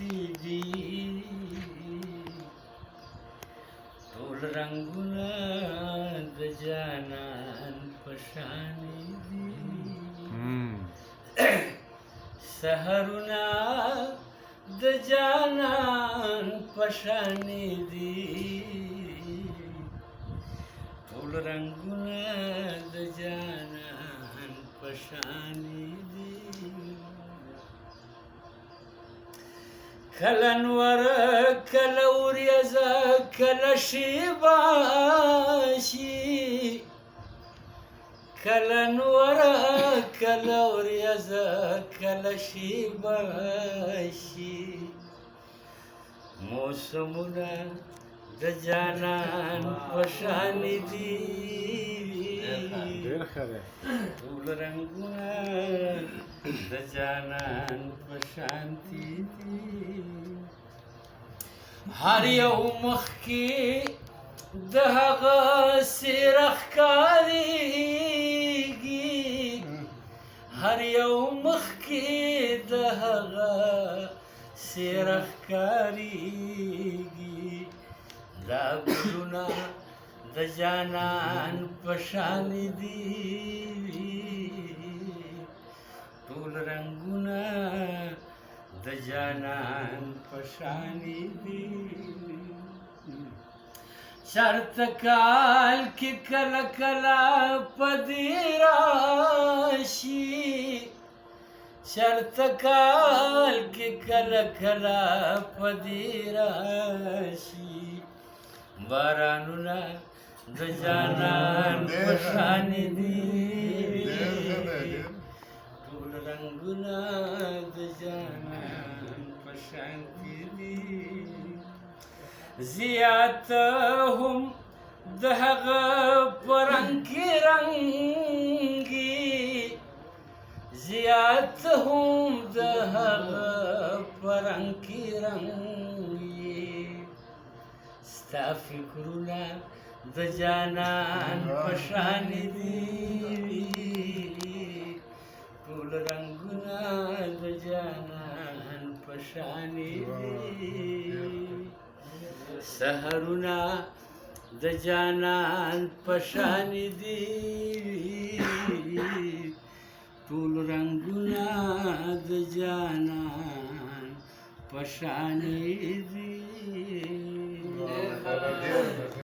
پشانتی دی ټول رنگونه د جانان پشانی دی سحرونه د جانان پشانی دی ټول رنگونه د جانان پشانی دی کله نور کله وریځه کله شیبه شي کله نور کله وریځه کله شیبه شي موسمونه د جانان پشانی دی ټول رنگونه د جانان پشانتی دی هر یو مخ کې د هغه څیره ښکارېږي هر یو مخ کې د هغه څیره ښکارېږي دا ګلونه د جانان پشانی دی ټول رنگونه د جانان پشانی دی چرته کال کې کله کله پدې راشي چرته کال کې کله کله پدې راشي بارانونه د جانان پشانی دی ټول رنگونه د جانان پشانتی دی زیات هم د هغه په رنګ کې رنګي زیات هم د هغه په رنګ کې رنګي ستا فکرونه د جانان پشانی دی ټول رنگونه د جانان پشانی دی سحرونه د جانان پشانی دی ټول رنگونه د جانان پشانی دی